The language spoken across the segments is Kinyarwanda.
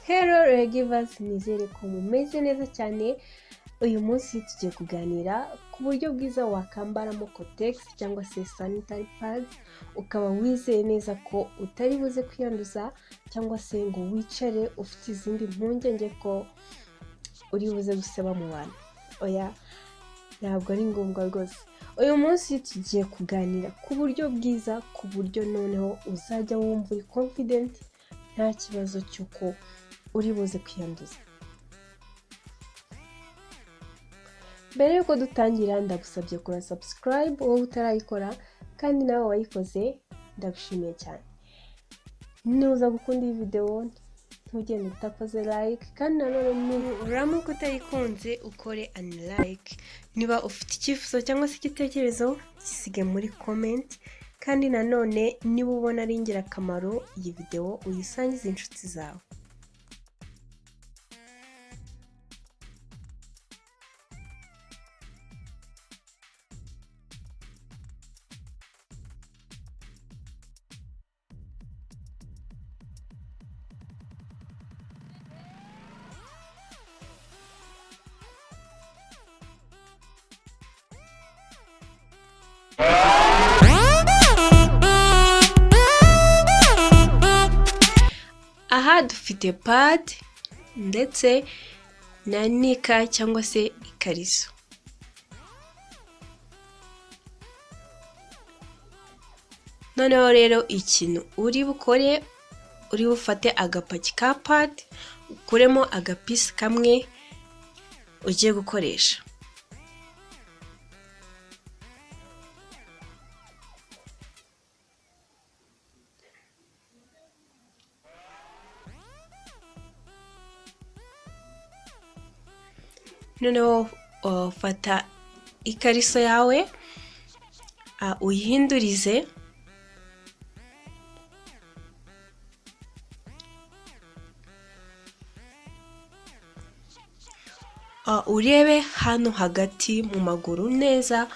Hello Regivers, nizereko mumeze neza cyane. Uyu munsi tugiye kuganira ku buryo bwiza wakambaramo cotex cyangwa se sanitary pads ukaba wizeye neza ko utari buze kwiyanduza cyangwa se ngo wicare ufite izindi mpungenge ko uri buze guseba mu bantu. Oya, ntabwo ari ngombwa rwose. Uyu munsi tugiye kuganira ku buryo bwiza, ku buryo noneho uzajya wumva uri confident nta kibazo cy'uko uri buze kwiyanduza. Mbere yuko dutangira ndagusabye kora subscribe wowe utarayikora, kandi nawe wayikoze ndagushimiye cyane. Nuza gukunda iyi video ntugende utakoze like, kandi nanone uramuka utayikunze ukore unlike. Niba ufite icyifuzo cyangwa se igitekerezo gisige muri comment, kandi nanone niba ubona ari ingirakamaro iyi video uyisangize inshuti zawe. Aha dufite pad ndetse na nika cyangwa se ikariso. Noneho rero ikintu uri bukore, uri bufate agapaki ka pad ukuremo agapisi kamwe ugiye gukoresha. Noneho fata ikariso yawe uyihindurize, urebe hano hagati mu maguru neza,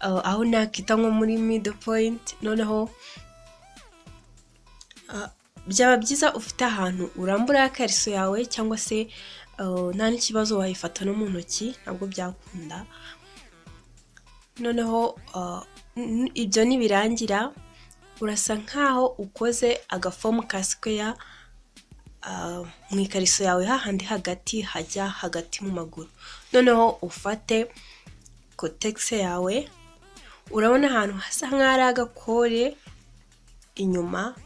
aho nakita nko muri middle point. Noneho byaba byiza ufite ahantu urambura ikariso yawe, cyangwa se nta n'ikibazo wayifata no mu ntoki, ntabwo byakunda. Noneho ibyo nibirangira urasa nkaho ukoze agafomu ka square mu ikariso yawe, hahandi hagati hajya hagati mu maguru. Noneho ufate cotex yawe, urabona ahantu hasa nk'ari agakore inyuma,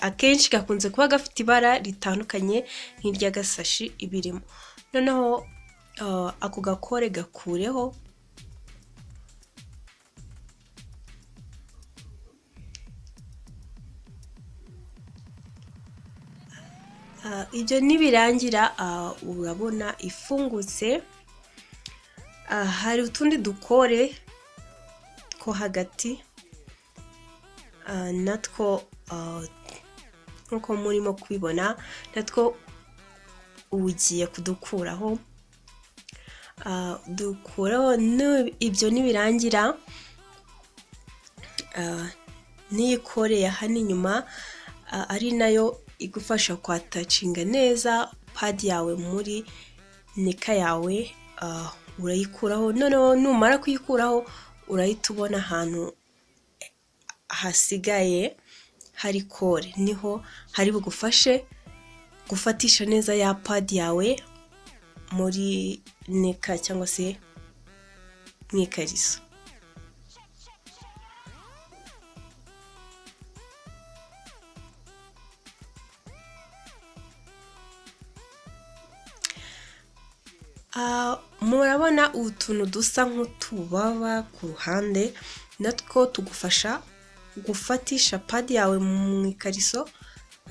akenshi gakunze kuba gafite ibara ritandukanye nk'iry'agasashi ibirimo. Noneho ako gakore gakureho, ibyo nibirangira urabona ifungutse. Hari utundi dukore two hagati natwo nkuko murimo kubibona, natwo ugiye kudukuraho. Dukuraho ibyo nibirangira, n'ikore ya hano inyuma ari nayo igufasha kwatacinga neza pad yawe muri nika yawe, urayikuraho. Noneho numara kuyikuraho urahita ubona ahantu hasigaye hari kore, niho hari bugufashe gufatisha neza ya pad yawe muri nika cyangwa se mu ikariso. Murabona utuntu dusa nk'utubaba ku ruhande, natwo tugufasha gufatisha pad yawe mu ikariso,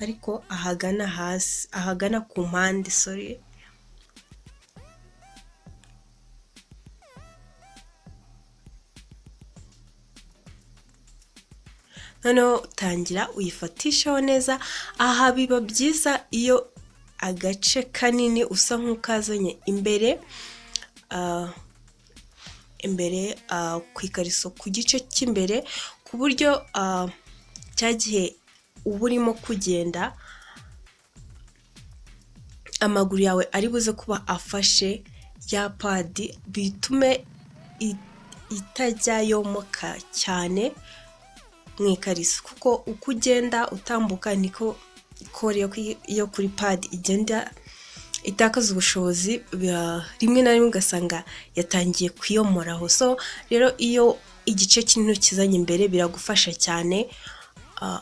ariko ahagana hasi, ahagana ku mpande. Noneho tangira uyifatishaho neza. Aha biba byiza iyo agace kanini usa nk'ukazanye imbere ku ikariso, ku gice cy'imbere, ku buryo cya gihe uba urimo kugenda amaguru yawe ari buze kuba afashe ya padi, bitume itajyayomoka cyane mu ikariso, kuko uko ugenda utambuka niko ikore yo kuri padi igenda itakaza ubushobozi, rimwe na rimwe ugasanga yatangiye kuyomoraho. So rero iyo igice kinini kizanye imbere biragufasha cyane,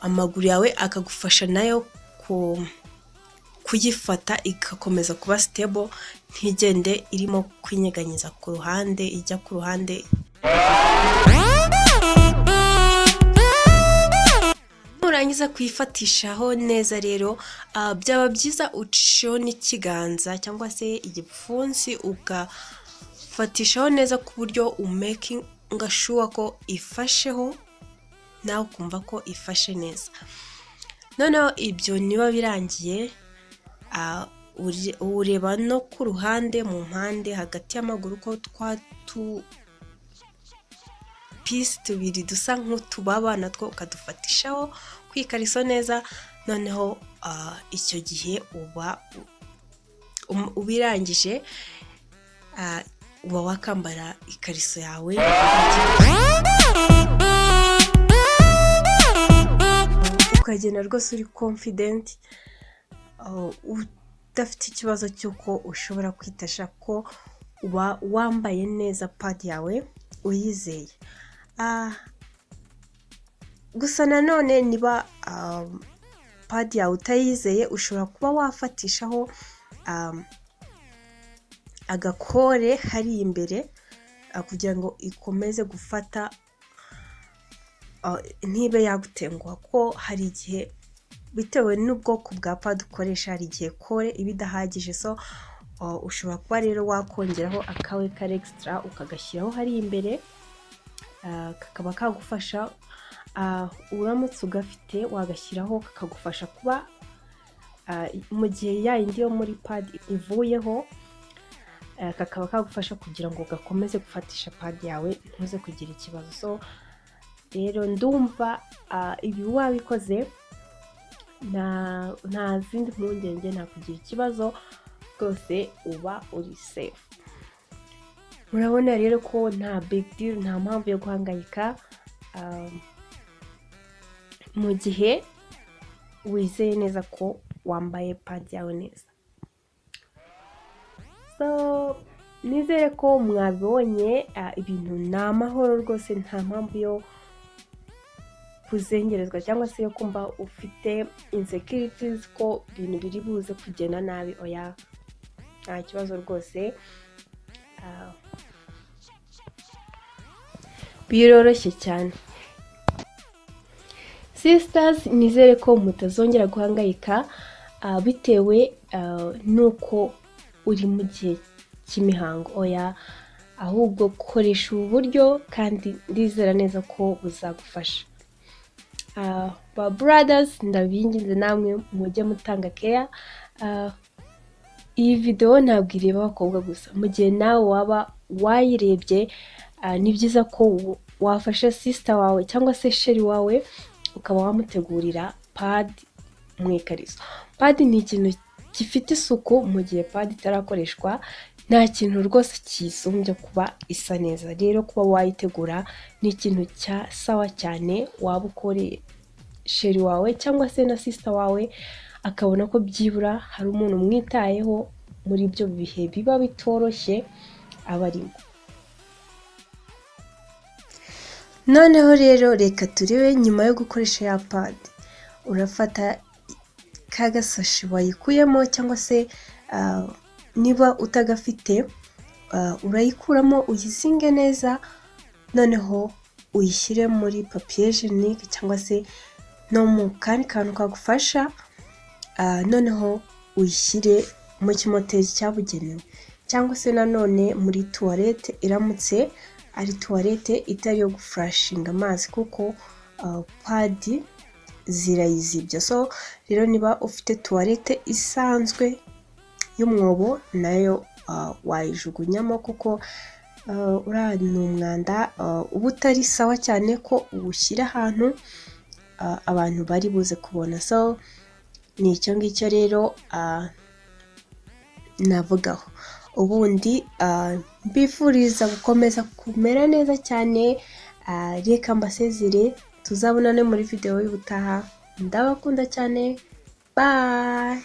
amaguru yawe akagufasha nayo kuyifata igakomeza kuba stable, ntigende irimo kwinyeganyeza ku ruhande ijya ku ruhande. Nurangiza kuyifatishaho neza rero, byaba byiza ucisheho n'ikiganza cyangwa se igipfunsi ugafatishaho neza ku buryo umakinga sure ko ifasheho, nawe ukumva ko ifashe neza. Noneho ibyo niba birangiye, ureba no ku ruhande, mu mpande hagati y'amaguru ko pisi tubiri dusa nk'utubaba natwo ukadufatishaho ku ikariso neza. Noneho icyo gihe uba ubirangije, uba wakambara ikariso yawe ukagenda rwose uri confident, udafite ikibazo cy'uko ushobora kwitasha ko uba wambaye neza padi yawe uyizeye. Gusa nanone niba padi yawe utayizeye, ushobora kuba wafatishaho agakore hari imbere kugira ngo ikomeze gufata, ntibe yagutenguha, ko hari igihe bitewe n'ubwoko bwa padi ukoresha hari igihe kore iba idahagije. So ushobora kuba rero wakongeraho akawe kari extra ukagashyiraho hari imbere, kakaba kagufasha. Uramutse ugafite wagashyiraho kakagufasha kuba mu gihe yayindi yo muri padi ivuyeho, kakaba kagufasha kugira ngo gakomeze gufatisha padi yawe ntuze kugira ikibazo. So rero ndumva ibi wabikoze nta zindi mpungenge, nta kugira ikibazo, rwose uba uri safe. Murabona rero ko nta big deal, nta mpamvu yo guhangayika mu gihe wizeye neza ko wambaye padi yawe neza. So nizere ko mwabibonye, ibintu ni amahoro rwose, nta mpamvu yo kuzengerezwa cyangwa se yo kumva ufite insecurities ko ibintu biri buze kugenda nabi. Oya, nta kibazo rwose, biroroshye cyane. Sisters, nizere ko mutazongera guhangayika bitewe nuko uri mu gihe cy'imihango. Oya, ahubwo koresha ubu buryo kandi ndizera neza ko buzagufasha. Ba brothers, ndabinginze namwe mujye mutanga care. Iyi video ntabwo ireba abakobwa gusa, mu gihe nawe waba wayirebye, ni byiza ko wafasha sister wawe cyangwa se sheri wawe ukaba wamutegurira padi mu ikariso. Padi ni ikintu gifite isuku, mu gihe padi itarakoreshwa nta kintu rwose kisumbye kuba isa neza. Rero kuba wayitegura ni ikintu sawa cyane, waba ukoreye sheri wawe cyangwa se na sister wawe akabona ko byibura hari umuntu umwitayeho muri ibyo bihe biba bitoroshye abarimo. Noneho rero reka turebe, nyuma yo gukoresha ya padi urafata ka gasashi wayikuyemo, cyangwa se niba utagafite urayikuramo uyizinge neza, noneho uyishyire muri papier hygienique cyangwa se no mu kandi kantu kagufasha, noneho uyishyire mu kimotezi cyabugenewe, cyangwa se nanone muri toilette iramutse ari toilette itari yo guflashinga amazi, kuko padi zirayizibya. So rero niba ufite toilette isanzwe y'umwobo nayo wayijugunyamo, kuko uriya ni umwanda uba utari sawa cyane ko uwushyira ahantu abantu bari buze kubona. So ni icyo ngicyo rero, navugaho. Ubundi mbifuriza gukomeza kumera neza cyane, reka mbasezere, tuzabonane muri video y'ubutaha. Ndabakunda cyane, bye.